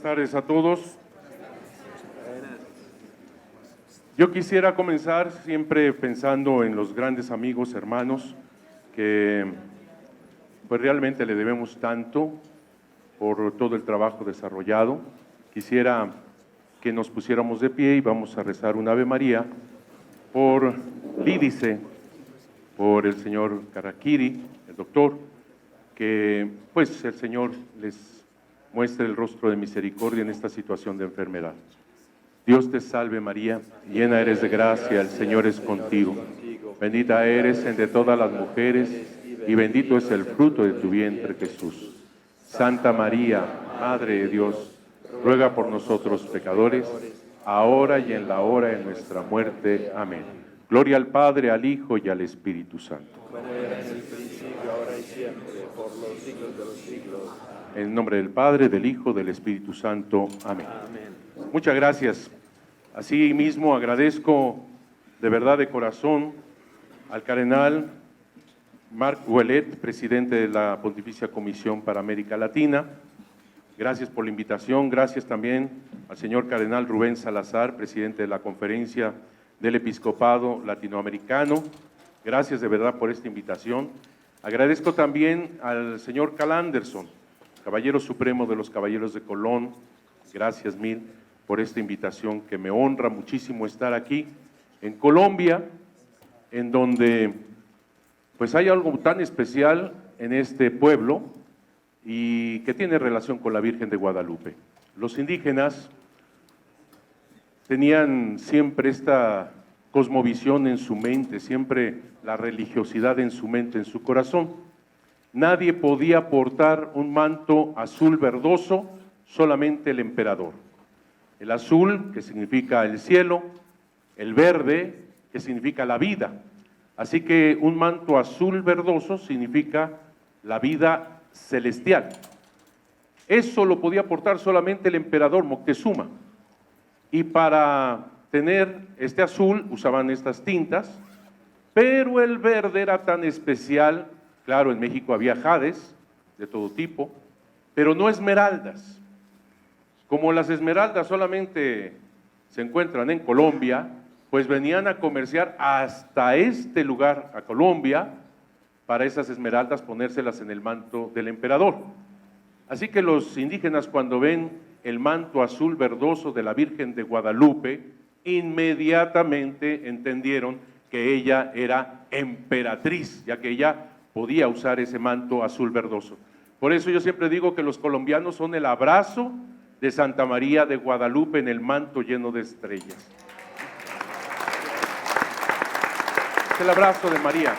tardes a todos. Yo quisiera comenzar siempre pensando en los grandes amigos, hermanos, que pues realmente le debemos tanto por todo el trabajo desarrollado. Quisiera que nos pusiéramos de pie y vamos a rezar un Ave María por Lídice, por el señor Karakiri, el doctor, que pues el Señor les muestre el rostro de misericordia en esta situación de enfermedad. Dios te salve María, llena eres de gracia, el Señor es contigo. Bendita eres entre todas las mujeres y bendito es el fruto de tu vientre, Jesús. Santa María, Madre de Dios, ruega por nosotros pecadores, ahora y en la hora de nuestra muerte. Amén. Gloria al Padre, al Hijo y al Espíritu Santo. Como era en el principio, ahora y siempre, por los siglos de los siglos. En el nombre del Padre, del Hijo, del Espíritu Santo. Amén. Amén. Muchas gracias. Asimismo, agradezco de verdad de corazón al cardenal Marc Ouellet, presidente de la Pontificia Comisión para América Latina. Gracias por la invitación. Gracias también al señor cardenal Rubén Salazar, presidente de la Conferencia del Episcopado Latinoamericano. Gracias de verdad por esta invitación. Agradezco también al señor Carl Anderson, Caballero Supremo de los Caballeros de Colón. Gracias mil por esta invitación, que me honra muchísimo estar aquí en Colombia, en donde pues hay algo tan especial en este pueblo y que tiene relación con la Virgen de Guadalupe. Los indígenas tenían siempre esta cosmovisión en su mente, siempre la religiosidad en su mente, en su corazón. Nadie podía portar un manto azul verdoso, solamente el emperador. El azul, que significa el cielo, el verde, que significa la vida. Así que un manto azul verdoso significa la vida celestial. Eso lo podía portar solamente el emperador Moctezuma. Y para tener este azul usaban estas tintas, pero el verde era tan especial. Claro, en México había jades de todo tipo, pero no esmeraldas. Como las esmeraldas solamente se encuentran en Colombia, pues venían a comerciar hasta este lugar, a Colombia, para esas esmeraldas ponérselas en el manto del emperador. Así que los indígenas, cuando ven el manto azul verdoso de la Virgen de Guadalupe, inmediatamente entendieron que ella era emperatriz, ya que ella podía usar ese manto azul verdoso. Por eso yo siempre digo que los colombianos son el abrazo de Santa María de Guadalupe en el manto lleno de estrellas. Es el abrazo de María.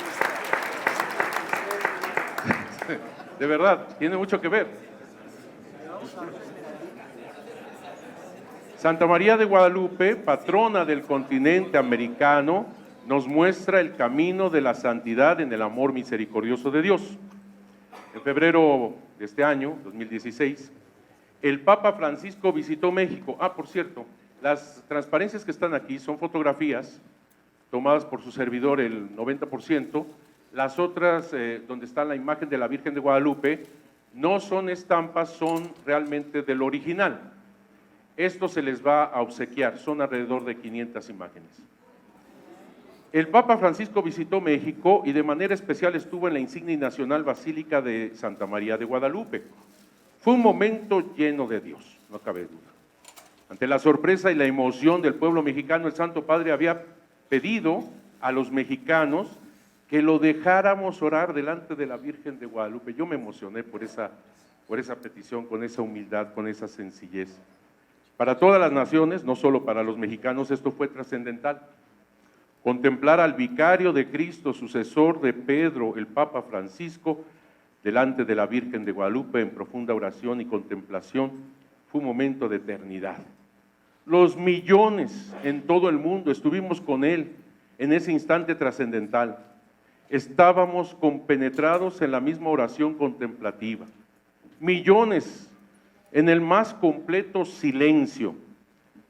De verdad, tiene mucho que ver. Santa María de Guadalupe, patrona del continente americano, nos muestra el camino de la santidad en el amor misericordioso de Dios. En febrero de este año, 2016, el Papa Francisco visitó México. Por cierto, las transparencias que están aquí son fotografías tomadas por su servidor, el 90%. Las otras, donde está la imagen de la Virgen de Guadalupe, no son estampas, son realmente del original. Esto se les va a obsequiar, son alrededor de 500 imágenes. El Papa Francisco visitó México y de manera especial estuvo en la insignia nacional Basílica de Santa María de Guadalupe. Fue un momento lleno de Dios, no cabe duda. Ante la sorpresa y la emoción del pueblo mexicano, el Santo Padre había pedido a los mexicanos que lo dejáramos orar delante de la Virgen de Guadalupe. Yo me emocioné por esa petición, con esa humildad, con esa sencillez. Para todas las naciones, no solo para los mexicanos, esto fue trascendental. Contemplar al vicario de Cristo, sucesor de Pedro, el Papa Francisco, delante de la Virgen de Guadalupe en profunda oración y contemplación, fue un momento de eternidad. Los millones en todo el mundo estuvimos con él en ese instante trascendental. Estábamos compenetrados en la misma oración contemplativa. Millones en el más completo silencio.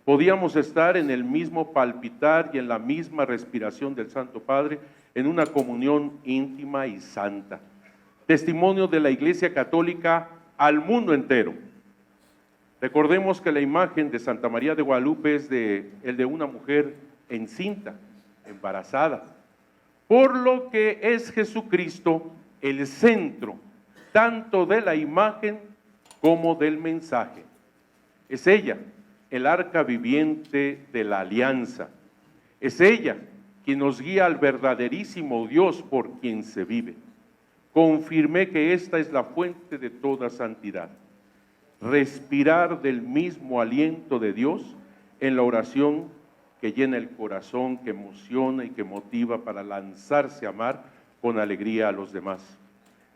Podíamos estar en el mismo palpitar y en la misma respiración del Santo Padre, en una comunión íntima y santa. Testimonio de la Iglesia Católica al mundo entero. Recordemos que la imagen de Santa María de Guadalupe es el de una mujer encinta, embarazada, por lo que es Jesucristo el centro tanto de la imagen como del mensaje. Es ella el arca viviente de la alianza. Es ella quien nos guía al verdaderísimo Dios por quien se vive. Confirmé que esta es la fuente de toda santidad. Respirar del mismo aliento de Dios en la oración que llena el corazón, que emociona y que motiva para lanzarse a amar con alegría a los demás.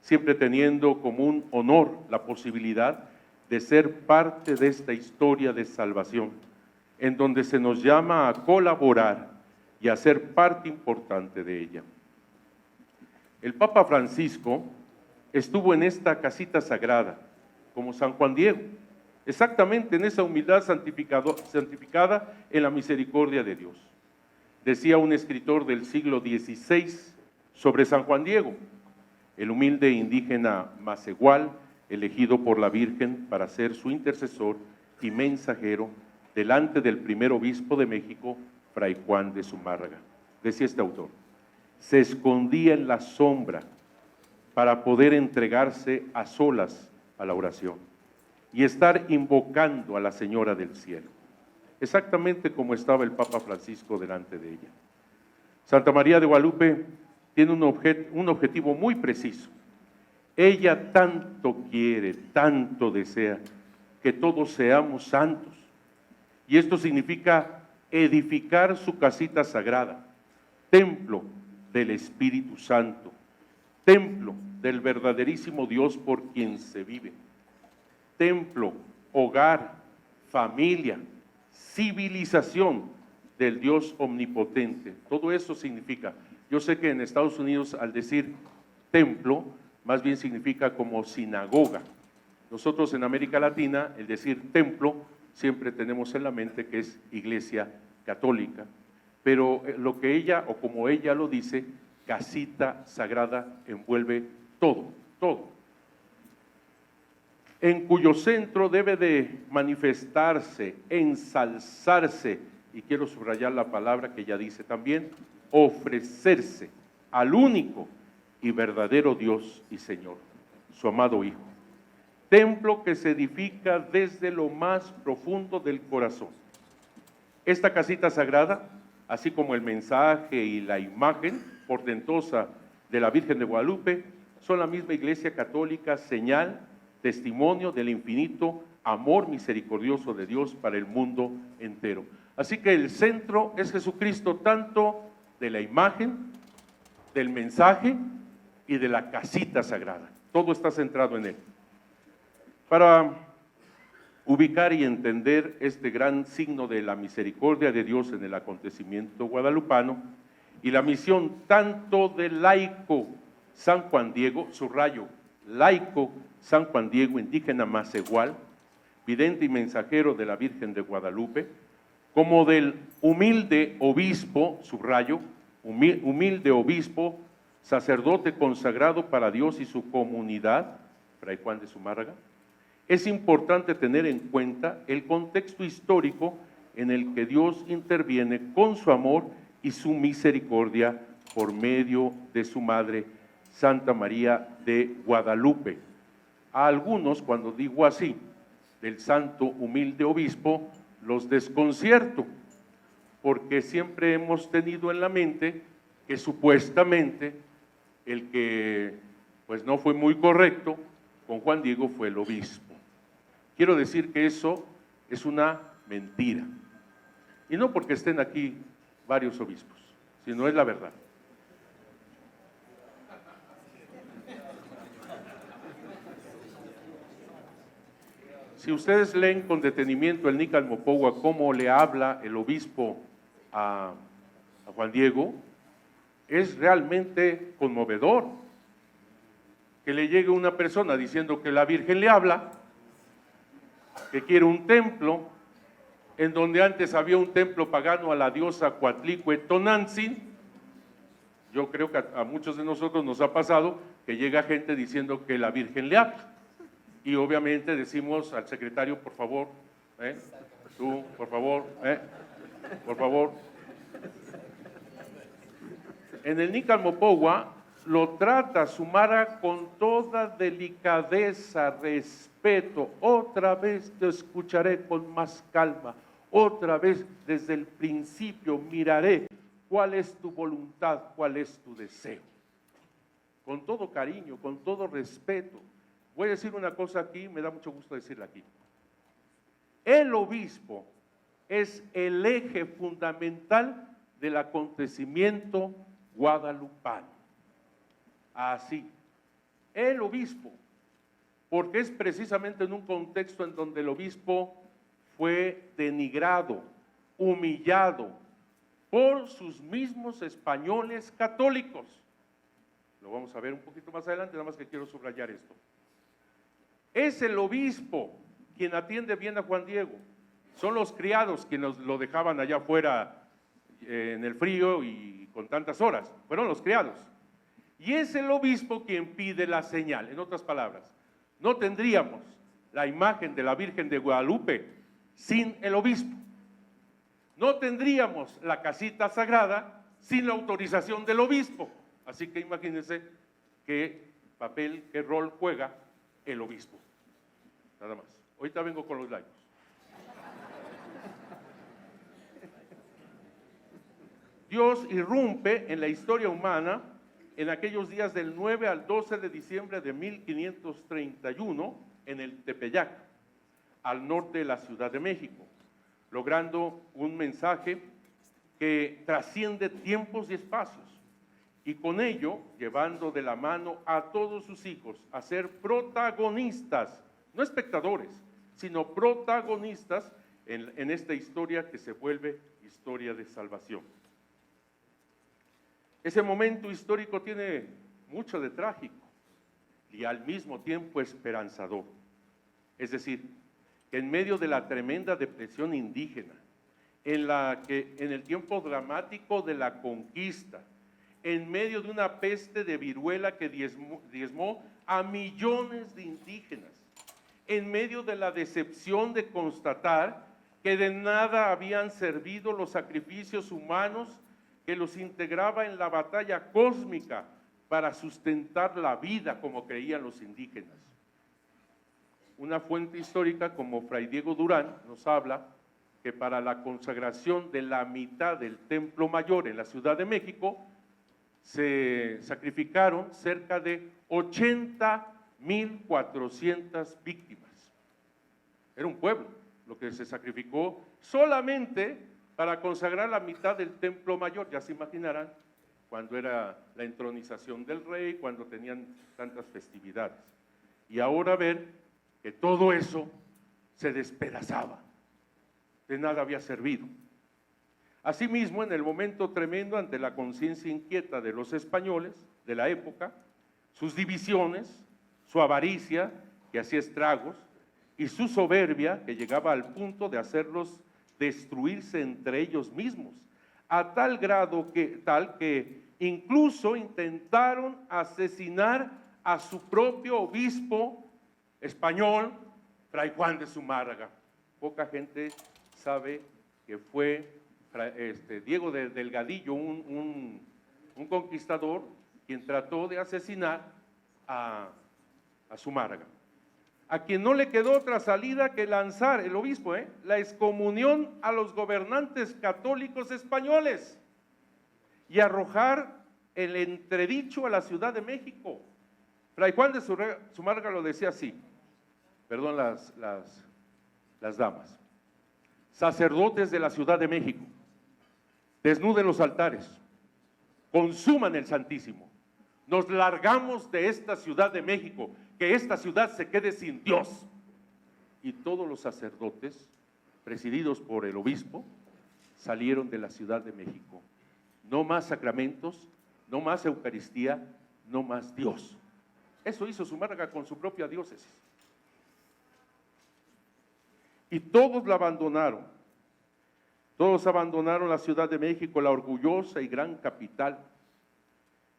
Siempre teniendo como un honor la posibilidad de ser parte de esta historia de salvación, en donde se nos llama a colaborar y a ser parte importante de ella. El Papa Francisco estuvo en esta casita sagrada, como San Juan Diego, exactamente en esa humildad santificada en la misericordia de Dios. Decía un escritor del siglo XVI sobre San Juan Diego, el humilde indígena macehual, elegido por la Virgen para ser su intercesor y mensajero delante del primer obispo de México, Fray Juan de Zumárraga. Decía este autor, se escondía en la sombra para poder entregarse a solas a la oración y estar invocando a la Señora del Cielo, exactamente como estaba el Papa Francisco delante de ella. Santa María de Guadalupe tiene un objetivo muy preciso. Ella tanto quiere, tanto desea que todos seamos santos. Y esto significa edificar su casita sagrada, templo del Espíritu Santo, templo del verdaderísimo Dios por quien se vive, templo, hogar, familia, civilización del Dios omnipotente. Todo eso significa, yo sé que en Estados Unidos al decir templo, más bien significa como sinagoga. Nosotros en América Latina, el decir templo, siempre tenemos en la mente que es iglesia católica, pero lo que ella, o como ella lo dice, casita sagrada envuelve todo, todo, en cuyo centro debe de manifestarse, ensalzarse, y quiero subrayar la palabra que ella dice también, ofrecerse al único y verdadero Dios y Señor, su amado Hijo. Templo que se edifica desde lo más profundo del corazón. Esta casita sagrada, así como el mensaje y la imagen portentosa de la Virgen de Guadalupe, son la misma Iglesia Católica, señal, testimonio del infinito amor misericordioso de Dios para el mundo entero. Así que el centro es Jesucristo, tanto de la imagen, del mensaje y de la casita sagrada. Todo está centrado en él. Para ubicar y entender este gran signo de la misericordia de Dios en el acontecimiento guadalupano y la misión tanto del laico San Juan Diego, subrayo, laico San Juan Diego, indígena macehual, vidente y mensajero de la Virgen de Guadalupe, como del humilde obispo, subrayo, humilde obispo, sacerdote consagrado para Dios y su comunidad, Fray Juan de Zumárraga, es importante tener en cuenta el contexto histórico en el que Dios interviene con su amor y su misericordia por medio de su madre, Santa María de Guadalupe. A algunos, cuando digo así, del santo humilde obispo, los desconcierto, porque siempre hemos tenido en la mente que supuestamente el que pues no fue muy correcto con Juan Diego fue el obispo. Quiero decir que eso es una mentira. Y no porque estén aquí varios obispos, sino es la verdad. Si ustedes leen con detenimiento el Nícal Mopogua, cómo le habla el obispo a Juan Diego, es realmente conmovedor que le llegue una persona diciendo que la Virgen le habla, que quiere un templo, en donde antes había un templo pagano a la diosa Coatlicue Tonantzin. Yo creo que a muchos de nosotros nos ha pasado que llega gente diciendo que la Virgen le habla. Y obviamente decimos al secretario, por favor, tú, por favor, por favor. En el Nicalmopogua lo trata Zumárraga con toda delicadeza, respeto. Otra vez te escucharé con más calma. Otra vez desde el principio miraré cuál es tu voluntad, cuál es tu deseo. Con todo cariño, con todo respeto. Voy a decir una cosa aquí, me da mucho gusto decirla aquí. El obispo es el eje fundamental del acontecimiento guadalupano. Así, el obispo, porque es precisamente en un contexto en donde el obispo fue denigrado, humillado por sus mismos españoles católicos. Lo vamos a ver un poquito más adelante, nada más que quiero subrayar esto. Es el obispo quien atiende bien a Juan Diego. Son los criados quienes lo dejaban allá afuera en el frío y con tantas horas. Fueron los criados. Y es el obispo quien pide la señal. En otras palabras, no tendríamos la imagen de la Virgen de Guadalupe sin el obispo. No tendríamos la casita sagrada sin la autorización del obispo. Así que imagínense qué papel, qué rol juega el obispo. Nada más. Ahorita vengo con los laicos. Dios irrumpe en la historia humana en aquellos días del 9 al 12 de diciembre de 1531 en el Tepeyac, al norte de la Ciudad de México, logrando un mensaje que trasciende tiempos y espacios, y con ello llevando de la mano a todos sus hijos a ser protagonistas, no espectadores, sino protagonistas en esta historia que se vuelve historia de salvación. Ese momento histórico tiene mucho de trágico y al mismo tiempo esperanzador. Es decir, que en medio de la tremenda depresión indígena, en la que en el tiempo dramático de la conquista, en medio de una peste de viruela que diezmó a millones de indígenas, en medio de la decepción de constatar que de nada habían servido los sacrificios humanos que los integraba en la batalla cósmica para sustentar la vida como creían los indígenas. Una fuente histórica como Fray Diego Durán nos habla que para la consagración de la mitad del Templo Mayor en la Ciudad de México se sacrificaron cerca de 80,400 víctimas. Era un pueblo lo que se sacrificó solamente para consagrar la mitad del Templo Mayor. Ya se imaginarán cuando era la entronización del rey, cuando tenían tantas festividades. Y ahora ver que todo eso se despedazaba, de nada había servido. Asimismo, en el momento tremendo ante la conciencia inquieta de los españoles de la época, sus divisiones, su avaricia que hacía estragos y su soberbia que llegaba al punto de hacerlos destruirse entre ellos mismos, a tal grado que incluso intentaron asesinar a su propio obispo español, Fray Juan de Zumárraga. Poca gente sabe que fue Diego de Delgadillo, un conquistador, quien trató de asesinar a Zumárraga, a quien no le quedó otra salida que lanzar, el obispo, la excomunión a los gobernantes católicos españoles y arrojar el entredicho a la Ciudad de México. Fray Juan de Zumárraga lo decía así, perdón las damas: sacerdotes de la Ciudad de México, desnuden los altares, consuman el Santísimo, nos largamos de esta Ciudad de México, que esta ciudad se quede sin Dios. Y todos los sacerdotes, presididos por el obispo, salieron de la Ciudad de México. No más sacramentos, no más Eucaristía, no más Dios. Eso hizo Zumárraga con su propia diócesis. Y todos la abandonaron. Todos abandonaron la Ciudad de México, la orgullosa y gran capital.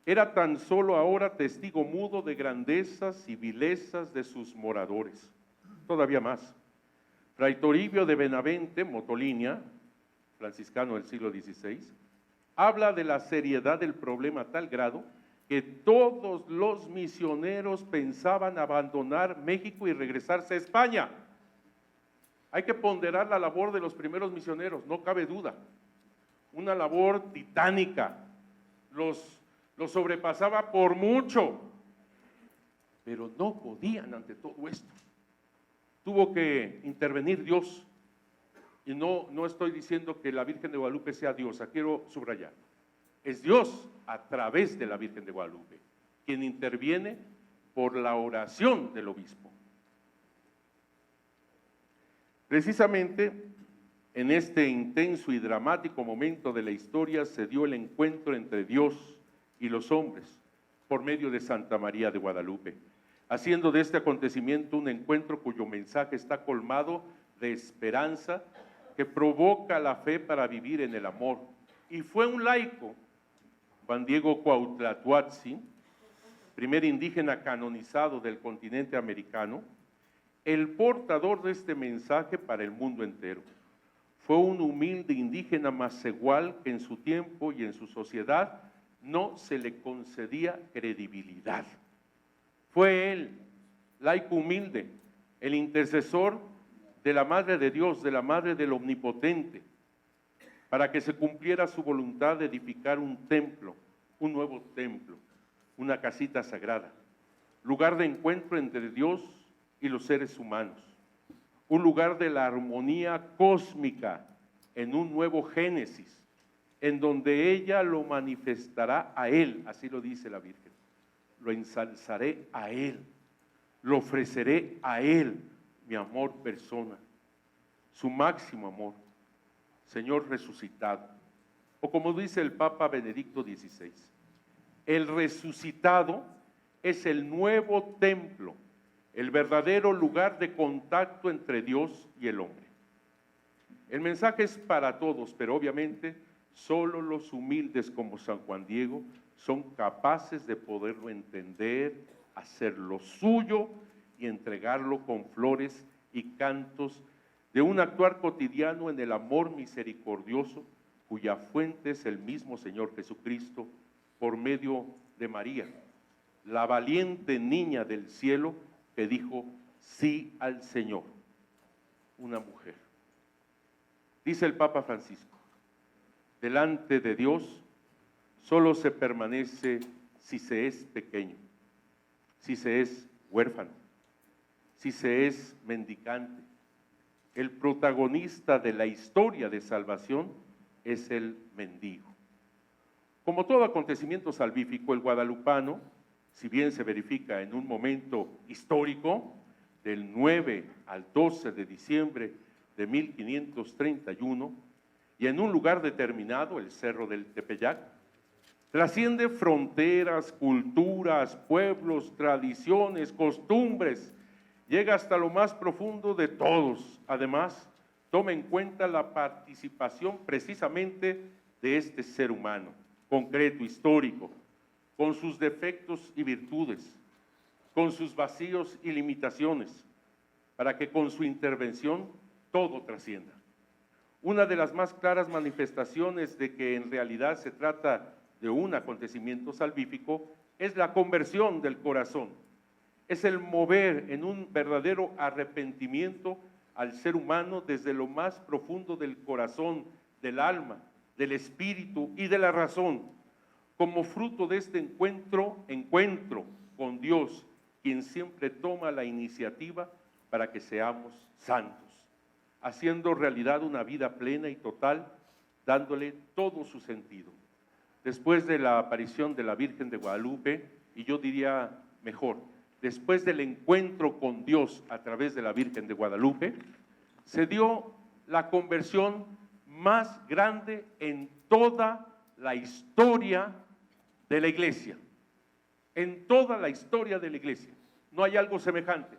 era tan solo ahora testigo mudo de grandezas y vilezas de sus moradores. Todavía más. Fray Toribio de Benavente, Motolinia, franciscano del siglo XVI, habla de la seriedad del problema a tal grado que todos los misioneros pensaban abandonar México y regresarse a España. Hay que ponderar la labor de los primeros misioneros, no cabe duda. Una labor titánica, los sobrepasaba por mucho, pero no podían ante todo esto. Tuvo que intervenir Dios, y no estoy diciendo que la Virgen de Guadalupe sea diosa, quiero subrayar. Es Dios a través de la Virgen de Guadalupe, quien interviene por la oración del obispo. Precisamente en este intenso y dramático momento de la historia se dio el encuentro entre Dios y los hombres por medio de Santa María de Guadalupe, haciendo de este acontecimiento un encuentro cuyo mensaje está colmado de esperanza que provoca la fe para vivir en el amor. Y fue un laico, Juan Diego Cuauhtlatoatzin, primer indígena canonizado del continente americano, el portador de este mensaje para el mundo entero. Fue un humilde indígena macehual que en su tiempo y en su sociedad no se le concedía credibilidad. Fue él, laico humilde, el intercesor de la Madre de Dios, de la Madre del Omnipotente, para que se cumpliera su voluntad de edificar un templo, un nuevo templo, una casita sagrada, lugar de encuentro entre Dios y los seres humanos, un lugar de la armonía cósmica en un nuevo Génesis, en donde ella lo manifestará a Él, así lo dice la Virgen. Lo ensalzaré a Él, lo ofreceré a Él, mi amor persona, su máximo amor, Señor resucitado. O como dice el Papa Benedicto XVI, el resucitado es el nuevo templo, el verdadero lugar de contacto entre Dios y el hombre. El mensaje es para todos, pero obviamente solo los humildes como San Juan Diego son capaces de poderlo entender, hacerlo suyo y entregarlo con flores y cantos de un actuar cotidiano en el amor misericordioso, cuya fuente es el mismo Señor Jesucristo por medio de María, la valiente niña del cielo que dijo sí al Señor, una mujer. Dice el Papa Francisco, delante de Dios solo se permanece si se es pequeño, si se es huérfano, si se es mendicante. El protagonista de la historia de salvación es el mendigo. Como todo acontecimiento salvífico, el guadalupano, si bien se verifica en un momento histórico, del 9 al 12 de diciembre de 1531, y en un lugar determinado, el Cerro del Tepeyac, trasciende fronteras, culturas, pueblos, tradiciones, costumbres, llega hasta lo más profundo de todos. Además, toma en cuenta la participación precisamente de este ser humano, concreto, histórico, con sus defectos y virtudes, con sus vacíos y limitaciones, para que con su intervención todo trascienda. Una de las más claras manifestaciones de que en realidad se trata de un acontecimiento salvífico es la conversión del corazón. Es el mover en un verdadero arrepentimiento al ser humano desde lo más profundo del corazón, del alma, del espíritu y de la razón, como fruto de este encuentro con Dios, quien siempre toma la iniciativa para que seamos santos, haciendo realidad una vida plena y total, dándole todo su sentido. Después de la aparición de la Virgen de Guadalupe, y yo diría mejor, después del encuentro con Dios a través de la Virgen de Guadalupe, se dio la conversión más grande en toda la historia de la Iglesia. En toda la historia de la Iglesia. No hay algo semejante.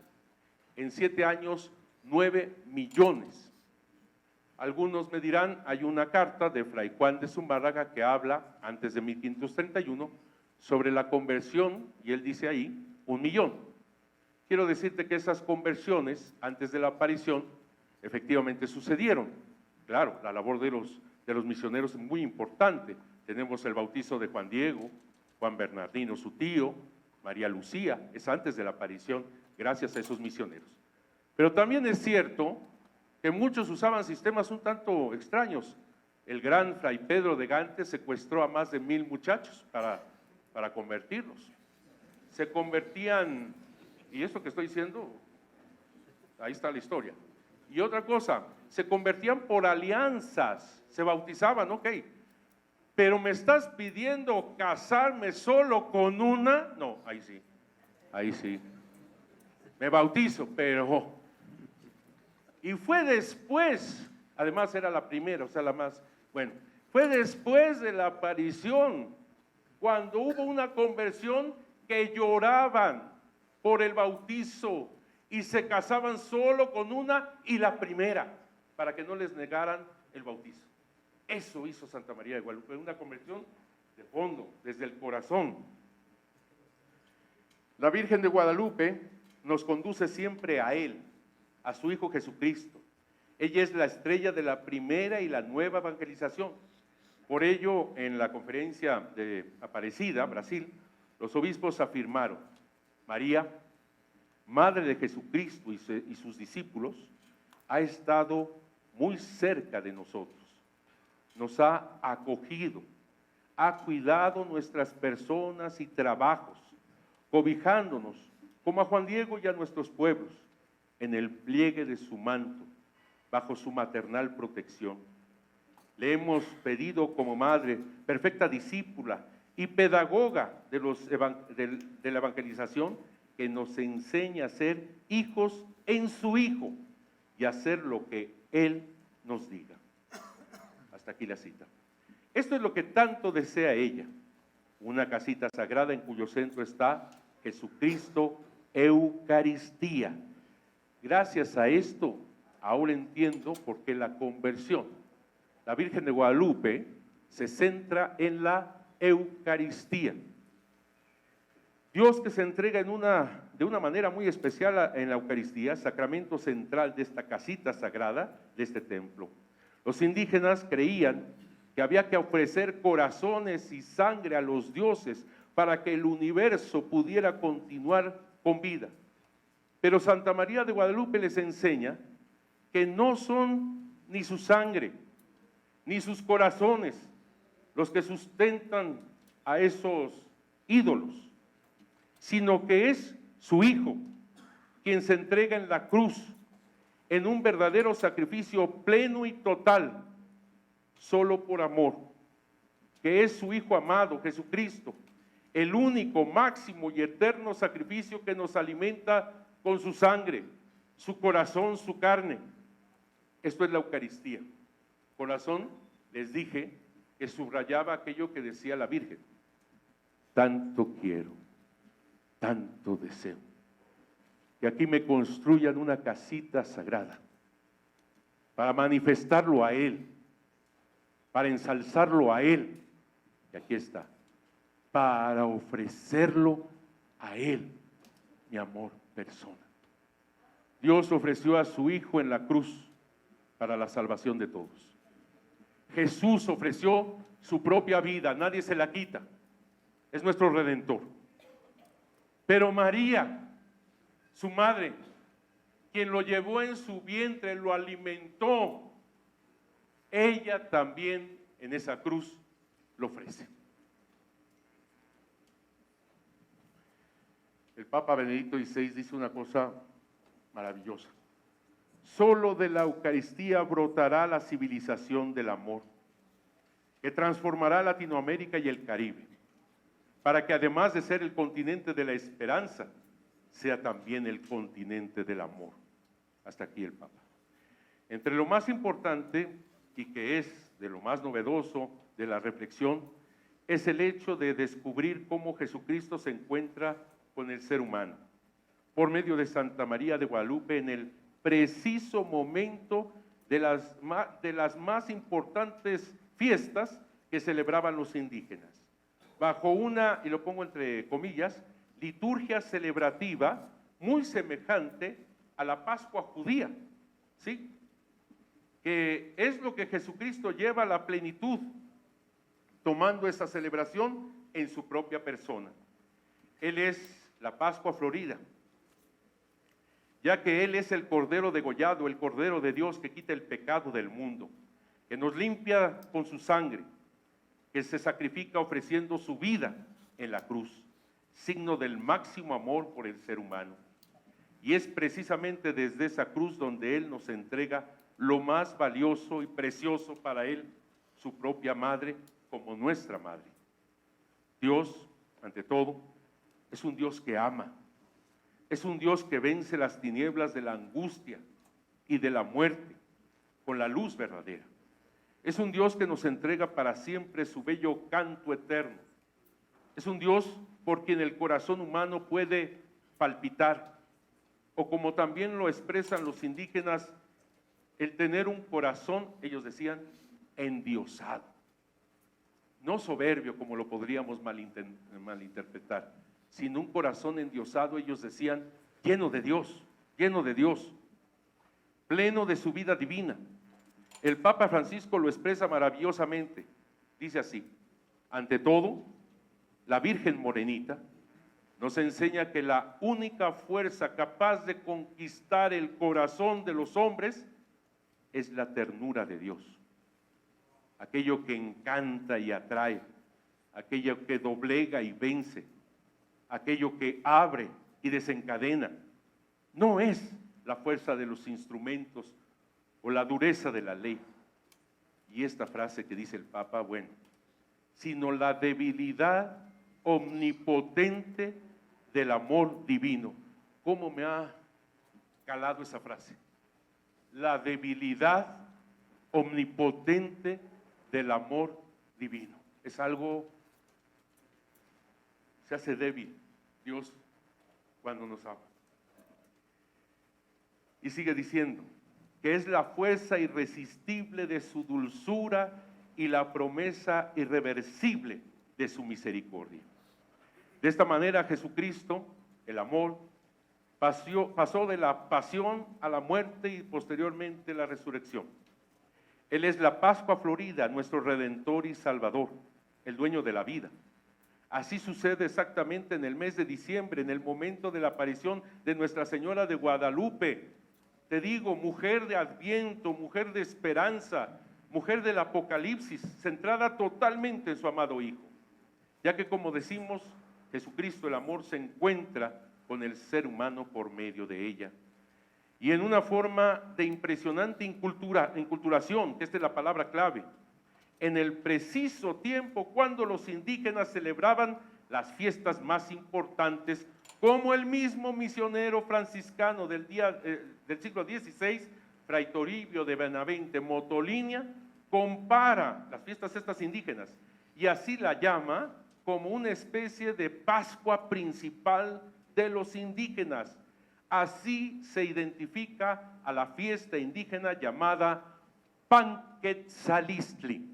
En 7 años, 9 millones. Algunos me dirán, hay una carta de Fray Juan de Zumárraga que habla, antes de 1531, sobre la conversión, y él dice ahí, 1 millón. Quiero decirte que esas conversiones, antes de la aparición, efectivamente sucedieron. Claro, la labor de los misioneros es muy importante. Tenemos el bautizo de Juan Diego, Juan Bernardino, su tío, María Lucía, es antes de la aparición, gracias a esos misioneros. Pero también es cierto que muchos usaban sistemas un tanto extraños. El gran Fray Pedro de Gante secuestró a más de 1000 muchachos para convertirlos. Se convertían, y esto que estoy diciendo, ahí está la historia. Y otra cosa, se convertían por alianzas, se bautizaban, ok, pero me estás pidiendo casarme solo con una, no, ahí sí, me bautizo, pero, y fue después, además era la primera, o sea, la más, bueno, fue después de la aparición, cuando hubo una conversión que lloraban por el bautizo y se casaban solo con una y la primera, para que no les negaran el bautizo. Eso hizo Santa María de Guadalupe, una conversión de fondo, desde el corazón. La Virgen de Guadalupe nos conduce siempre a Él, a su Hijo Jesucristo. Ella es la estrella de la primera y la nueva evangelización. Por ello, en la conferencia de Aparecida, Brasil, los obispos afirmaron: María, Madre de Jesucristo y sus discípulos, ha estado muy cerca de nosotros, nos ha acogido, ha cuidado nuestras personas y trabajos, cobijándonos, como a Juan Diego y a nuestros pueblos, en el pliegue de su manto, bajo su maternal protección. Le hemos pedido como madre, perfecta discípula y pedagoga de la evangelización, que nos enseñe a ser hijos en su Hijo y hacer lo que Él nos diga. Hasta aquí la cita. Esto es lo que tanto desea ella, una casita sagrada en cuyo centro está Jesucristo, Eucaristía. Gracias a esto, ahora entiendo por qué la conversión. La Virgen de Guadalupe se centra en la Eucaristía. Dios, que se entrega de una manera muy especial en la Eucaristía, sacramento central de esta casita sagrada, de este templo. Los indígenas creían que había que ofrecer corazones y sangre a los dioses para que el universo pudiera continuar con vida. Pero Santa María de Guadalupe les enseña que no son ni su sangre, ni sus corazones los que sustentan a esos ídolos, sino que es su Hijo quien se entrega en la cruz, en un verdadero sacrificio pleno y total, solo por amor, que es su Hijo amado, Jesucristo, el único, máximo y eterno sacrificio que nos alimenta con su sangre, su corazón, su carne. Esto es la Eucaristía. Corazón, les dije, que subrayaba aquello que decía la Virgen: tanto quiero, tanto deseo, que aquí me construyan una casita sagrada para manifestarlo a Él, para ensalzarlo a Él, y aquí está, para ofrecerlo a Él, mi amor persona. Dios ofreció a su Hijo en la cruz para la salvación de todos. Jesús ofreció su propia vida, nadie se la quita, es nuestro Redentor. Pero María, su madre, quien lo llevó en su vientre, lo alimentó, ella también en esa cruz lo ofrece. El Papa Benedicto XVI dice una cosa maravillosa: solo de la Eucaristía brotará la civilización del amor, que transformará Latinoamérica y el Caribe, para que además de ser el continente de la esperanza, sea también el continente del amor. Hasta aquí el Papa. Entre lo más importante, y que es de lo más novedoso de la reflexión, es el hecho de descubrir cómo Jesucristo se encuentra con el ser humano, por medio de Santa María de Guadalupe, en el preciso momento de las más importantes fiestas que celebraban los indígenas. bajo una, y lo pongo entre comillas, liturgia celebrativa muy semejante a la Pascua judía, ¿sí? Que es lo que Jesucristo lleva a la plenitud, tomando esa celebración en su propia persona. Él es la Pascua florida, ya que Él es el Cordero degollado, el Cordero de Dios que quita el pecado del mundo, que nos limpia con su sangre, que se sacrifica ofreciendo su vida en la cruz, signo del máximo amor por el ser humano. Y es precisamente desde esa cruz donde Él nos entrega lo más valioso y precioso para Él, su propia madre como nuestra madre. Dios, ante todo, es un Dios que ama, es un Dios que vence las tinieblas de la angustia y de la muerte con la luz verdadera. Es un Dios que nos entrega para siempre su bello canto eterno. Es un Dios por quien el corazón humano puede palpitar, o como también lo expresan los indígenas, el tener un corazón, ellos decían, endiosado. No soberbio, como lo podríamos malinterpretar, sino un corazón endiosado, ellos decían, lleno de Dios, pleno de su vida divina. El Papa Francisco lo expresa maravillosamente. Dice así: ante todo, la Virgen Morenita nos enseña que la única fuerza capaz de conquistar el corazón de los hombres es la ternura de Dios. Aquello que encanta y atrae, aquello que doblega y vence, aquello que abre y desencadena. No es la fuerza de los instrumentos o la dureza de la ley. Y esta frase que dice el Papa, bueno, sino la debilidad omnipotente del amor divino. ¿Cómo me ha calado esa frase? La debilidad omnipotente del amor divino. Es algo, se hace débil Dios cuando nos ama. Y sigue diciendo que es la fuerza irresistible de su dulzura y la promesa irreversible de su misericordia. De esta manera Jesucristo, el amor, pasó de la pasión a la muerte y posteriormente la resurrección. Él es la Pascua florida, nuestro Redentor y Salvador, el dueño de la vida. Así sucede exactamente en el mes de diciembre, en el momento de la aparición de Nuestra Señora de Guadalupe. Te digo, mujer de Adviento, mujer de esperanza, mujer del Apocalipsis, centrada totalmente en su amado Hijo. Ya que, como decimos, Jesucristo, el amor, se encuentra con el ser humano por medio de ella. Y en una forma de impresionante inculturación, que esta es la palabra clave, en el preciso tiempo cuando los indígenas celebraban las fiestas más importantes, como el mismo misionero franciscano del siglo XVI, Fray Toribio de Benavente Motolinia, compara las fiestas estas indígenas y así la llama como una especie de Pascua principal de los indígenas. Así se identifica a la fiesta indígena llamada Panquetzalistli.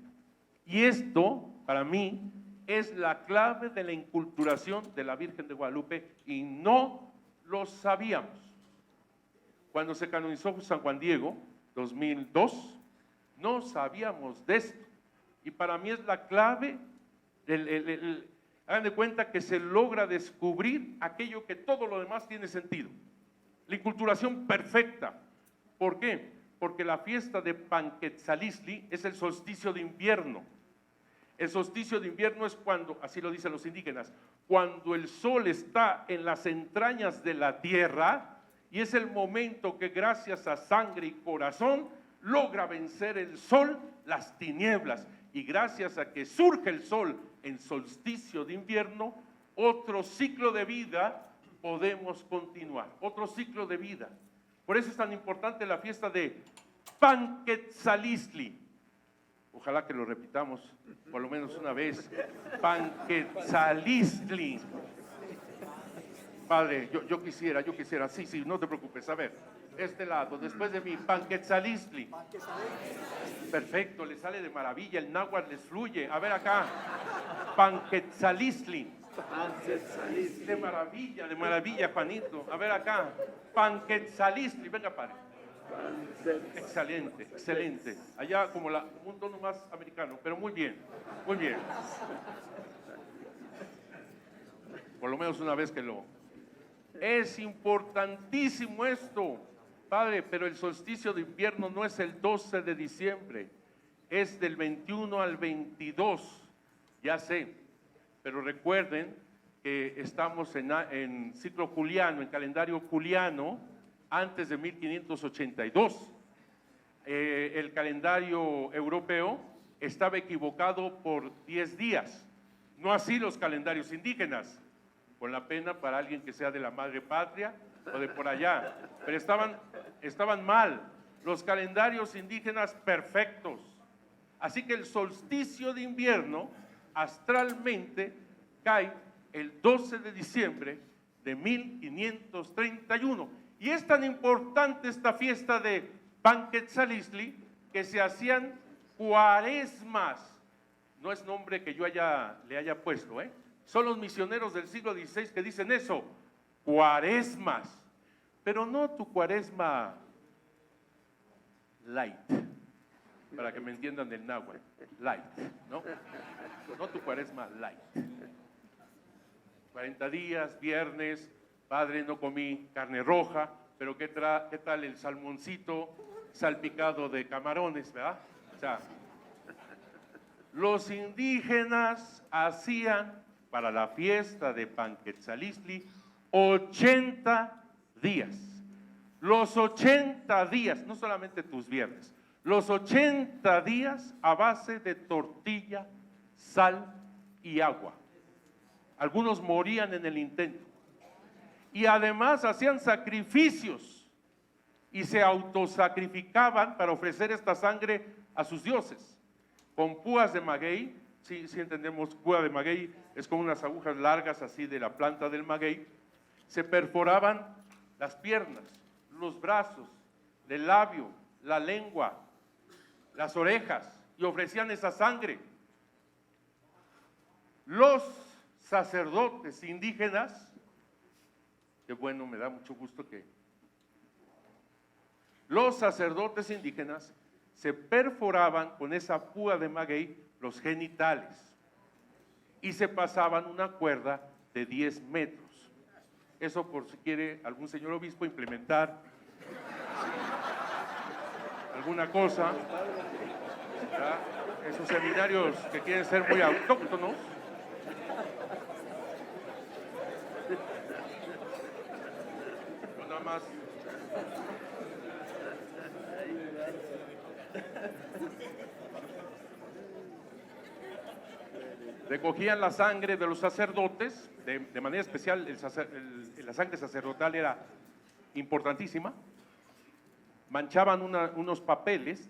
Y esto, para mí, es la clave de la inculturación de la Virgen de Guadalupe y no lo sabíamos. Cuando se canonizó San Juan Diego, 2002, no sabíamos de esto. Y para mí es la clave. Hagan de cuenta que se logra descubrir aquello que todo lo demás tiene sentido. La inculturación perfecta. ¿Por qué? Porque la fiesta de Panquetzalistli es el solsticio de invierno. El solsticio de invierno es cuando, así lo dicen los indígenas, cuando el sol está en las entrañas de la tierra y es el momento que gracias a sangre y corazón logra vencer el sol las tinieblas. Y gracias a que surge el sol en solsticio de invierno, otro ciclo de vida podemos continuar, otro ciclo de vida. Por eso es tan importante la fiesta de Panquetzalistli. Ojalá que lo repitamos por lo menos una vez. Panquetzalistli. Padre, yo quisiera, sí, no te preocupes. A ver, este lado, después de mí, Panquetzalistli. Perfecto, le sale de maravilla, el náhuatl les fluye. A ver acá, Panquetzalistli. De maravilla, Juanito. A ver acá, Panquetzalistli, venga, padre. Excelente, excelente. Allá como un tono más americano, pero muy bien, muy bien. Por lo menos una vez que lo... Es importantísimo esto, padre, pero el solsticio de invierno no es el 12 de diciembre, es del 21 al 22, ya sé, pero recuerden que estamos en ciclo juliano, en calendario juliano, antes de 1582. El calendario europeo estaba equivocado por 10 días, no así los calendarios indígenas, con la pena para alguien que sea de la madre patria o de por allá, pero estaban mal, los calendarios indígenas perfectos. Así que el solsticio de invierno astralmente cae el 12 de diciembre de 1531. Y es tan importante esta fiesta de Panquetzalistli que se hacían cuaresmas. No es nombre que yo le haya puesto, ¿eh? Son los misioneros del siglo XVI que dicen eso, cuaresmas. Pero no tu cuaresma light, para que me entiendan del náhuatl, light, ¿no? No tu cuaresma light. 40 días, viernes, padre, no comí carne roja, pero ¿qué tal el salmoncito salpicado de camarones, verdad? O sea, los indígenas hacían para la fiesta de Panquetzalistli 80 días. Los 80 días, no solamente tus viernes, los 80 días a base de tortilla, sal y agua. Algunos morían en el intento. Y además hacían sacrificios y se autosacrificaban para ofrecer esta sangre a sus dioses. Con púas de maguey, sí entendemos, púa de maguey es como unas agujas largas así de la planta del maguey, se perforaban las piernas, los brazos, el labio, la lengua, las orejas y ofrecían esa sangre. Los sacerdotes indígenas, qué bueno, me da mucho gusto que los sacerdotes indígenas se perforaban con esa púa de maguey los genitales y se pasaban una cuerda de 10 metros. Eso por si quiere algún señor obispo implementar alguna cosa, ¿verdad? Esos seminarios que quieren ser muy autóctonos. Yo nada más recogían la sangre de los sacerdotes, de manera especial la sangre sacerdotal era importantísima, manchaban unos papeles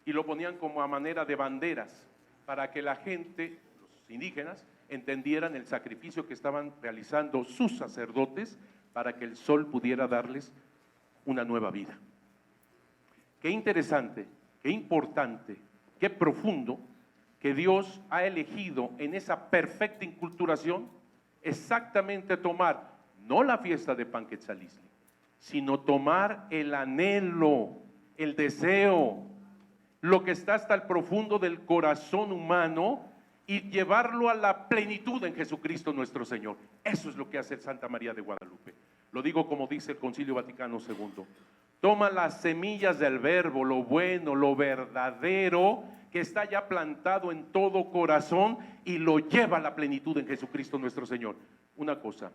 y lo ponían como a manera de banderas para que la gente, los indígenas, entendieran el sacrificio que estaban realizando sus sacerdotes para que el sol pudiera darles una nueva vida. Qué interesante, qué importante, qué profundo que Dios ha elegido en esa perfecta inculturación exactamente tomar, no la fiesta de Panquetzalistli, sino tomar el anhelo, el deseo, lo que está hasta el profundo del corazón humano y llevarlo a la plenitud en Jesucristo nuestro Señor. Eso es lo que hace Santa María de Guadalupe. Lo digo como dice el Concilio Vaticano II. Toma las semillas del verbo, lo bueno, lo verdadero, que está ya plantado en todo corazón y lo lleva a la plenitud en Jesucristo nuestro Señor. Una cosa,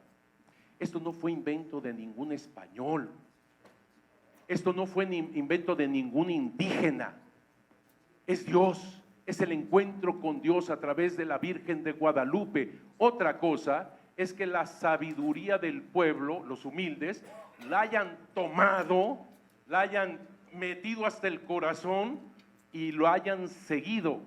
esto no fue invento de ningún español, esto no fue invento de ningún indígena, es Dios, es el encuentro con Dios a través de la Virgen de Guadalupe. Otra cosa es que la sabiduría del pueblo, los humildes, la hayan tomado, la hayan metido hasta el corazón y lo hayan seguido.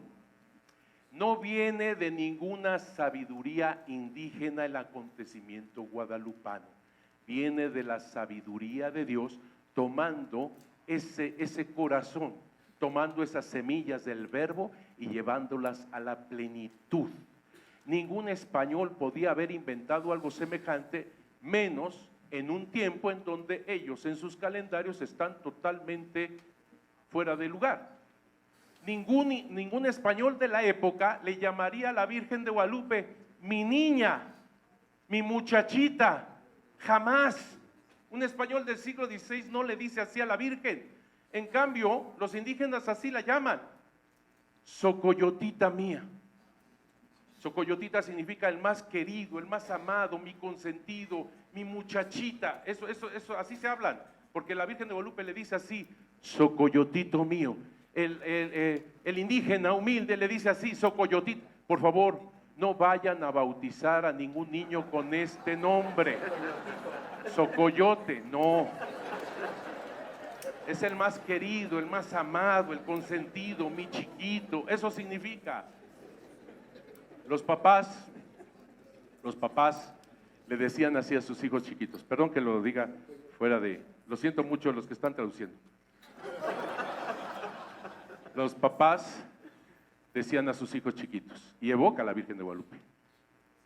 No viene de ninguna sabiduría indígena el acontecimiento guadalupano, viene de la sabiduría de Dios tomando ese corazón, tomando esas semillas del verbo y llevándolas a la plenitud. Ningún español podía haber inventado algo semejante, menos en un tiempo en donde ellos en sus calendarios están totalmente fuera de lugar. Ningún español de la época le llamaría a la Virgen de Guadalupe mi niña, mi muchachita, jamás. Un español del siglo XVI no le dice así a la Virgen. En cambio, los indígenas así la llaman, Socoyotita mía. Socoyotita significa el más querido, el más amado, mi consentido, mi muchachita. Eso, así se hablan, porque la Virgen de Guadalupe le dice así, Socoyotito mío. El indígena humilde le dice así, Socoyotito. Por favor, no vayan a bautizar a ningún niño con este nombre. Socoyote, no. Es el más querido, el más amado, el consentido, mi chiquito. Eso significa. Los papás le decían así a sus hijos chiquitos. Perdón que lo diga fuera de... Lo siento mucho los que están traduciendo. Los papás decían a sus hijos chiquitos, y evoca a la Virgen de Guadalupe,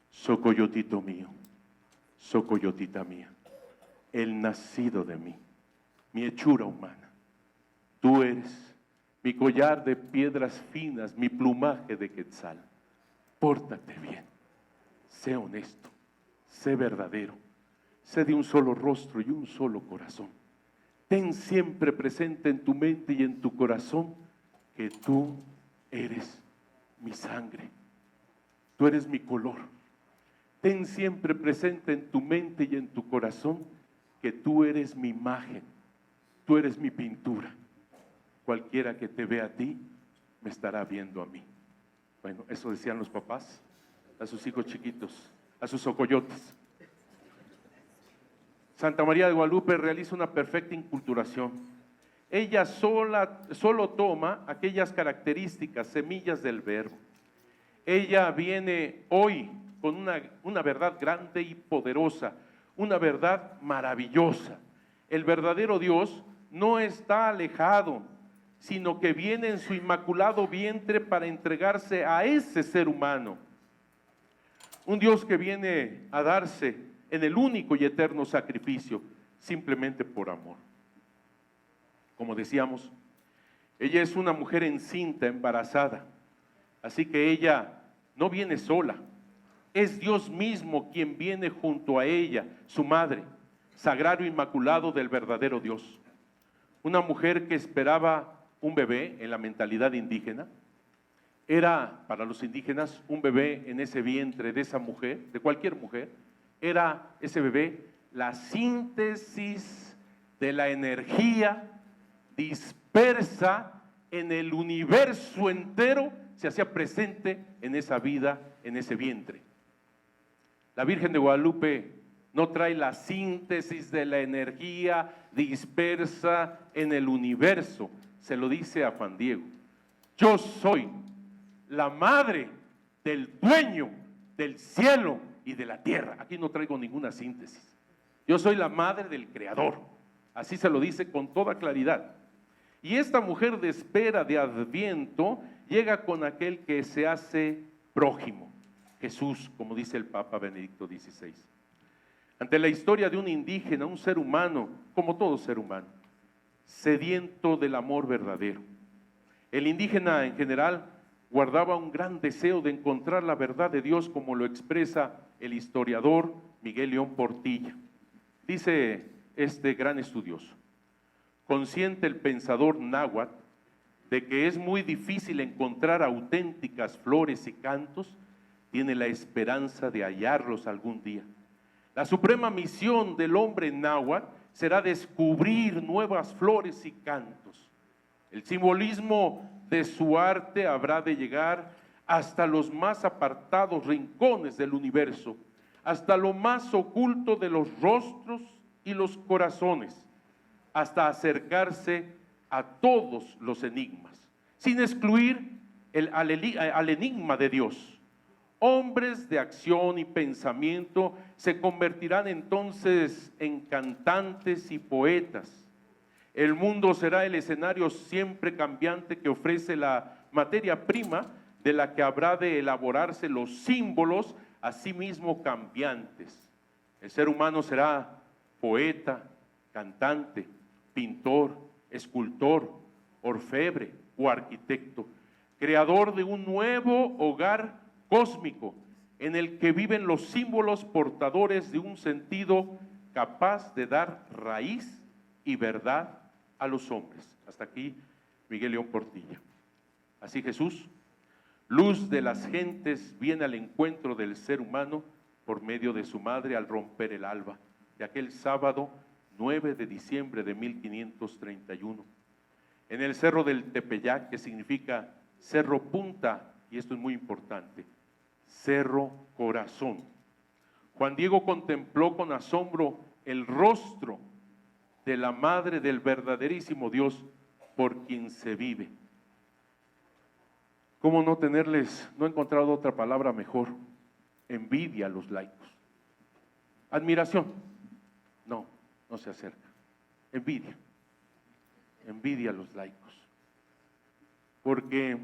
Socoyotito mío, Socoyotita mía, el nacido de mí, mi hechura humana. Tú eres mi collar de piedras finas, mi plumaje de quetzal. Pórtate bien, sé honesto, sé verdadero, sé de un solo rostro y un solo corazón. Ten siempre presente en tu mente y en tu corazón que tú eres mi sangre, tú eres mi color. Ten siempre presente en tu mente y en tu corazón que tú eres mi imagen, tú eres mi pintura. Cualquiera que te vea a ti, me estará viendo a mí. Bueno, eso decían los papás a sus hijos chiquitos, a sus socoyotes. Santa María de Guadalupe realiza una perfecta inculturación. Ella solo toma aquellas características, semillas del verbo. Ella viene hoy con una verdad grande y poderosa, una verdad maravillosa. El verdadero Dios no está alejado, sino que viene en su inmaculado vientre para entregarse a ese ser humano. Un Dios que viene a darse en el único y eterno sacrificio, simplemente por amor. Como decíamos, ella es una mujer encinta, embarazada, así que ella no viene sola, es Dios mismo quien viene junto a ella, su madre, sagrario inmaculado del verdadero Dios. Una mujer que esperaba un bebé en la mentalidad indígena, era para los indígenas un bebé en ese vientre de esa mujer, de cualquier mujer, era ese bebé la síntesis de la energía dispersa en el universo entero, se hacía presente en esa vida, en ese vientre. La Virgen de Guadalupe no trae la síntesis de la energía dispersa en el universo, se lo dice a Juan Diego. Yo soy la madre del dueño del cielo y de la tierra. Aquí no traigo ninguna síntesis. Yo soy la madre del Creador. Así se lo dice con toda claridad. Y esta mujer de espera, de adviento, llega con aquel que se hace prójimo, Jesús, como dice el Papa Benedicto XVI. Ante la historia de un indígena, un ser humano, como todo ser humano, sediento del amor verdadero. El indígena en general guardaba un gran deseo de encontrar la verdad de Dios, como lo expresa el historiador Miguel León Portilla. Dice este gran estudioso: consciente el pensador náhuatl de que es muy difícil encontrar auténticas flores y cantos, tiene la esperanza de hallarlos algún día. La suprema misión del hombre náhuatl será descubrir nuevas flores y cantos. El simbolismo de su arte habrá de llegar hasta los más apartados rincones del universo, hasta lo más oculto de los rostros y los corazones, hasta acercarse a todos los enigmas, sin excluir al enigma de Dios. Hombres de acción y pensamiento se convertirán entonces en cantantes y poetas. El mundo será el escenario siempre cambiante que ofrece la materia prima de la que habrá de elaborarse los símbolos, asimismo cambiantes. El ser humano será poeta, cantante, pintor, escultor, orfebre o arquitecto, creador de un nuevo hogar cósmico en el que viven los símbolos portadores de un sentido capaz de dar raíz y verdad a los hombres. Hasta aquí Miguel León Portilla. Así Jesús, luz de las gentes, viene al encuentro del ser humano por medio de su madre al romper el alba de aquel sábado 9 de diciembre de 1531. En el cerro del Tepeyac, que significa cerro punta, y esto es muy importante, cerro corazón. Juan Diego contempló con asombro el rostro de la madre del verdaderísimo Dios por quien se vive. ¿Cómo no tenerles, no he encontrado otra palabra mejor, envidia a los laicos? Admiración, no se acerca. Envidia a los laicos, porque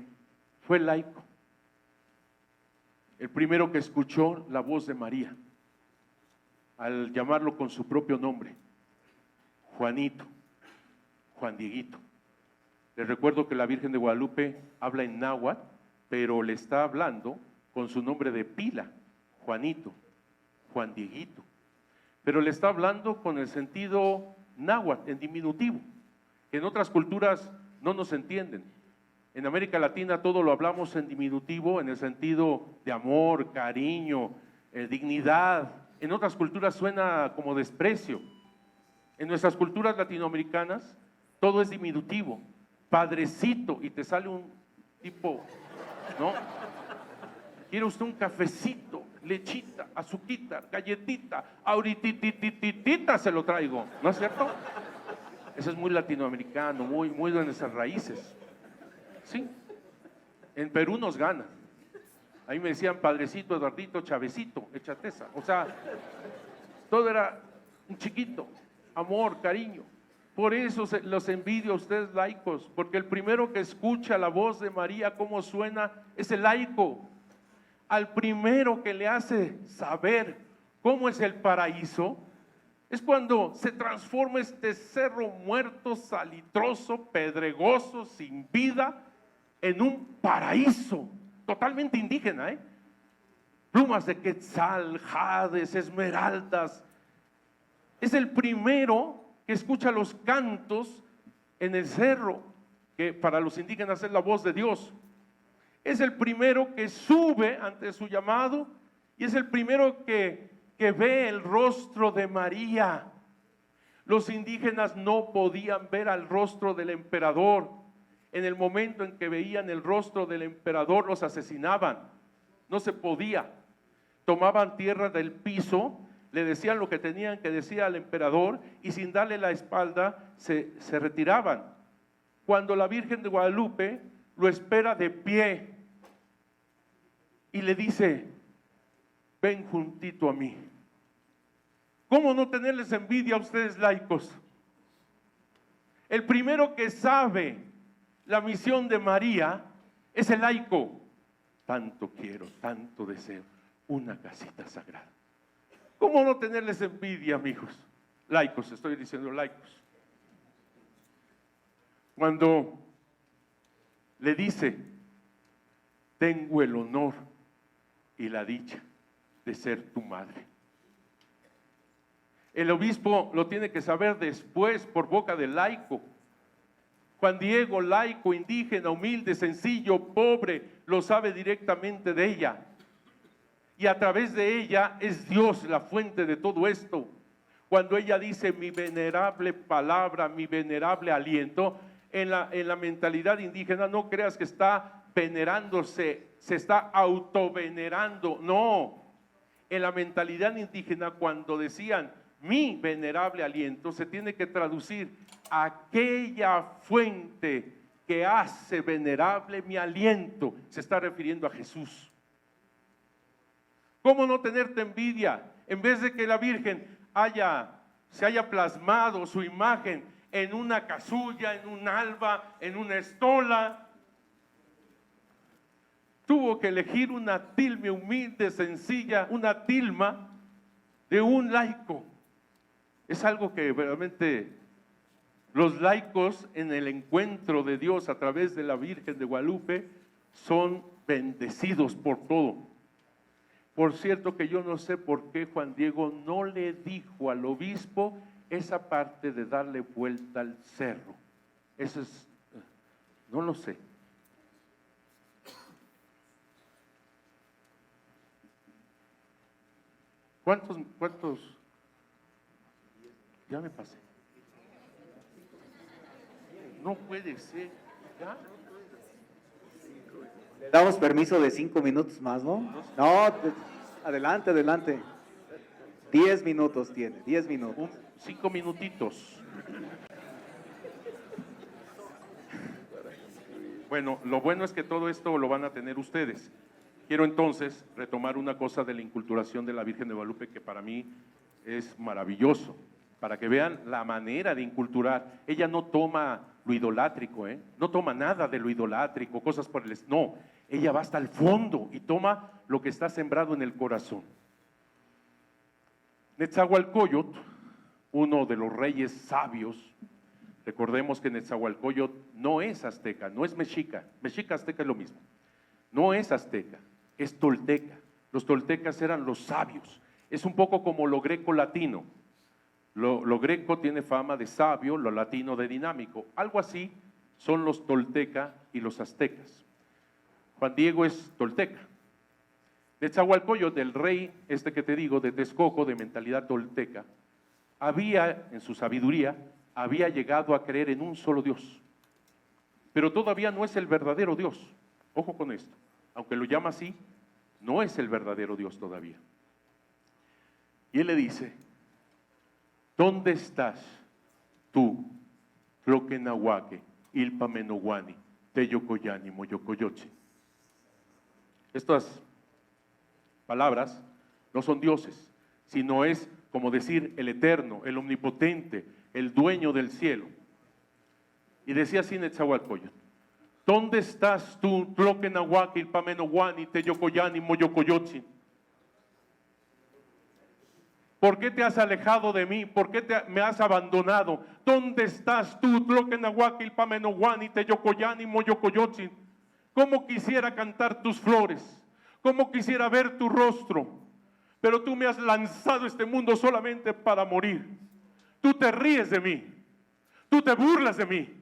fue laico, el primero que escuchó la voz de María, al llamarlo con su propio nombre, Juanito, Juan Dieguito. Les recuerdo que la Virgen de Guadalupe habla en náhuatl, pero le está hablando con su nombre de pila, Juanito, Juan Dieguito. Pero le está hablando con el sentido náhuatl, en diminutivo, que en otras culturas no nos entienden. En América Latina todo lo hablamos en diminutivo, en el sentido de amor, cariño, dignidad. En otras culturas suena como desprecio. En nuestras culturas latinoamericanas todo es diminutivo. Padrecito, y te sale un tipo, ¿no? ¿Quiere usted un cafecito, lechita, azuquita, galletita? Ahorititititita se lo traigo, ¿no es cierto? Eso es muy latinoamericano, muy de nuestras raíces. Sí, en Perú nos gana. Ahí me decían padrecito, Eduardito, Chavecito, échate esa. O sea, todo era un chiquito, amor, cariño. Por eso los envidio a ustedes laicos, porque el primero que escucha la voz de María, cómo suena, es el laico. Al primero que le hace saber cómo es el paraíso, es cuando se transforma este cerro muerto, salitroso, pedregoso, sin vida, en un paraíso totalmente indígena, plumas de quetzal, jades, esmeraldas. Es el primero que escucha los cantos en el cerro, que para los indígenas es la voz de Dios. Es el primero que sube ante su llamado y es el primero que ve el rostro de María. Los indígenas no podían ver al rostro del emperador. En el momento en que veían el rostro del emperador los asesinaban. No se podía. Tomaban tierra del piso, le decían lo que tenían que decir al emperador y sin darle la espalda se retiraban. Cuando la Virgen de Guadalupe lo espera de pie y le dice: ven juntito a mí. ¿Cómo no tenerles envidia a ustedes laicos? El primero que sabe la misión de María es el laico. Tanto quiero, tanto deseo una casita sagrada. ¿Cómo no tenerles envidia, amigos? Laicos, estoy diciendo laicos. Cuando le dice: tengo el honor y la dicha de ser tu madre. El obispo lo tiene que saber después por boca del laico. Juan Diego, laico, indígena, humilde, sencillo, pobre, lo sabe directamente de ella. Y a través de ella es Dios la fuente de todo esto. Cuando ella dice mi venerable palabra, mi venerable aliento, en la mentalidad indígena no creas que está venerándose, se está autovenerando, no. En la mentalidad indígena cuando decían mi venerable aliento, se tiene que traducir aquella fuente que hace venerable mi aliento. Se está refiriendo a Jesús. ¿Cómo no tenerte envidia? En vez de que la Virgen se haya plasmado su imagen en una casulla, en un alba, en una estola. Tuvo que elegir una tilma humilde, sencilla, una tilma de un laico. Es algo que realmente los laicos en el encuentro de Dios a través de la Virgen de Guadalupe son bendecidos por todo. Por cierto que yo no sé por qué Juan Diego no le dijo al obispo esa parte de darle vuelta al cerro. Eso es, no lo sé. ¿Cuántos? Ya me pasé. No puede ser. ¿Ya? Le damos permiso de 5 minutos más, ¿no? No, adelante, adelante. 10 minutos tiene, 10 minutos. 5 minutitos. Bueno, lo bueno es que todo esto lo van a tener ustedes. Quiero entonces retomar una cosa de la inculturación de la Virgen de Guadalupe que para mí es maravilloso, para que vean la manera de inculturar. Ella no toma lo idolátrico, no toma nada de lo idolátrico, cosas por el estilo. No, ella va hasta el fondo y toma lo que está sembrado en el corazón. Netzahualcóyotl, uno de los reyes sabios, recordemos que Netzahualcóyotl no es azteca, no es mexica, mexica azteca es lo mismo, no es azteca, es tolteca. Los toltecas eran los sabios, es un poco como lo greco-latino. Lo greco tiene fama de sabio, lo latino de dinámico, algo así son los tolteca y los aztecas. Juan Diego es tolteca. Netzahualcóyotl, del rey este que te digo, de Texcoco, de mentalidad tolteca, había, en su sabiduría, había llegado a creer en un solo Dios, pero todavía no es el verdadero Dios. Ojo con esto, aunque lo llama así, no es el verdadero Dios todavía. Y él le dice: ¿dónde estás tú, Tloquenahuaque, Ilpamenohuani, Teyocoyani, Moyocoyoche? Estas palabras no son dioses, sino es como decir el eterno, el omnipotente, el dueño del cielo. Y decía así Netzahualcóyotl: ¿dónde estás tú, Tloquenahuaque, Ilpamenohuani, Teyocoyani, Moyocoyoche? ¿Por qué te has alejado de mí? ¿Por qué me has abandonado? ¿Dónde estás tú, Tloquenahuaque, Ilpamenohuani, Teyocoyani, Moyocoyotzin? ¿Cómo quisiera cantar tus flores? ¿Cómo quisiera ver tu rostro? Pero tú me has lanzado a este mundo solamente para morir. Tú te ríes de mí. Tú te burlas de mí.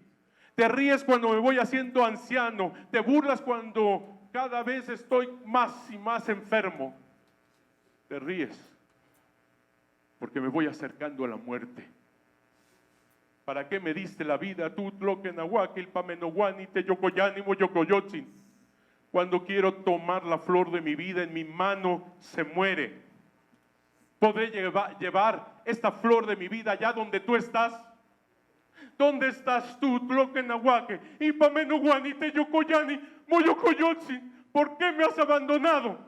Te ríes cuando me voy haciendo anciano. Te burlas cuando cada vez estoy más y más enfermo. Te ríes porque me voy acercando a la muerte. ¿Para qué me diste la vida tú, Tloquenahuaque, Ilpamenohuani, Teyocoyani, Moyocoyotzin? Cuando quiero tomar la flor de mi vida en mi mano, se muere. ¿Podré llevar esta flor de mi vida allá donde tú estás? ¿Dónde estás tú, Tloquenahuaque, Ilpamenohuani, Teyocoyani, Moyocoyotzin? ¿Por qué me has abandonado?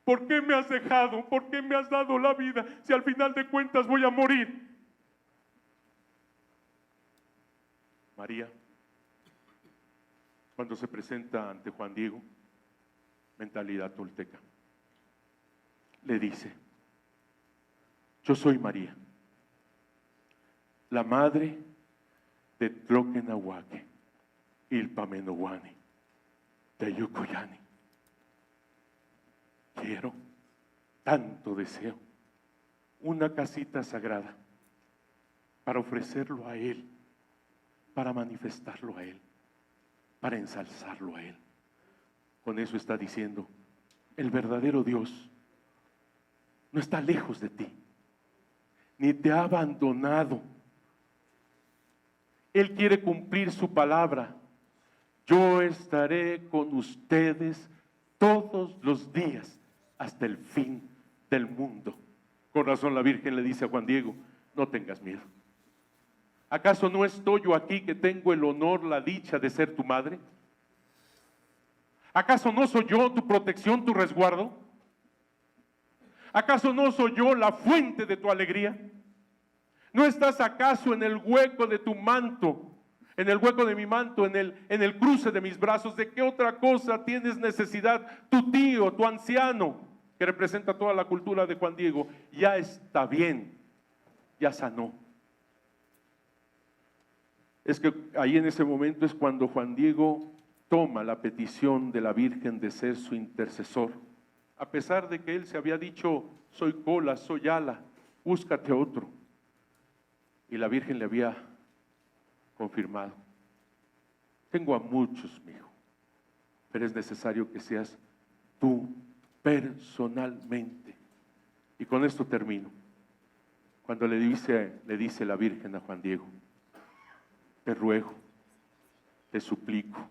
¿Por qué me has dejado? ¿Por qué me has dado la vida si al final de cuentas voy a morir? María, cuando se presenta ante Juan Diego, mentalidad tolteca, le dice: yo soy María, la madre de Tloquenahuaque, Ilpamenohuani, Teyocoyani. Quiero, tanto deseo, una casita sagrada para ofrecerlo a Él, para manifestarlo a Él, para ensalzarlo a Él. Con eso está diciendo: el verdadero Dios no está lejos de ti, ni te ha abandonado. Él quiere cumplir su palabra. Yo estaré con ustedes todos los días hasta el fin del mundo. Con razón la Virgen le dice a Juan Diego: no tengas miedo. ¿Acaso no estoy yo aquí que tengo el honor, la dicha de ser tu madre? ¿Acaso no soy yo tu protección, tu resguardo? ¿Acaso no soy yo la fuente de tu alegría? ¿No estás acaso en el hueco de tu manto, en el hueco de mi manto, en el cruce de mis brazos? ¿De qué otra cosa tienes necesidad? Tu tío, tu anciano, que representa toda la cultura de Juan Diego, ya está bien, ya sanó. Es que ahí en ese momento es cuando Juan Diego toma la petición de la Virgen de ser su intercesor. A pesar de que él se había dicho, soy cola, soy ala, búscate otro. Y la Virgen le había confirmado, tengo a muchos, mi hijo, pero es necesario que seas tú personalmente. Y con esto termino. Cuando le dice la Virgen a Juan Diego, te ruego, te suplico,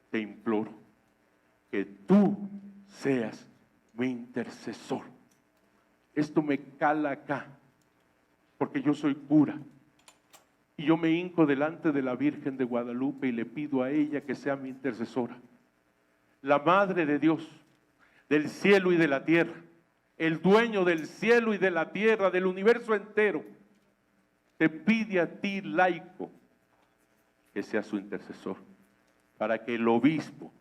te imploro, que tú seas mi intercesor. Esto me cala acá, porque yo soy cura. Y yo me hinco delante de la Virgen de Guadalupe y le pido a ella que sea mi intercesora. La Madre de Dios, del cielo y de la tierra, el dueño del cielo y de la tierra, del universo entero, te pide a ti, laico, que sea su intercesor, para que el obispo,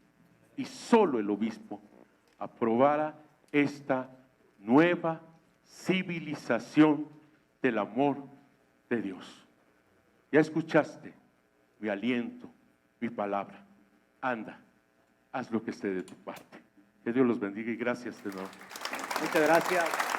y solo el obispo, aprobara esta nueva civilización del amor de Dios. Ya escuchaste mi aliento, mi palabra. Anda, haz lo que esté de tu parte. Que Dios los bendiga y gracias de nuevo. Muchas gracias.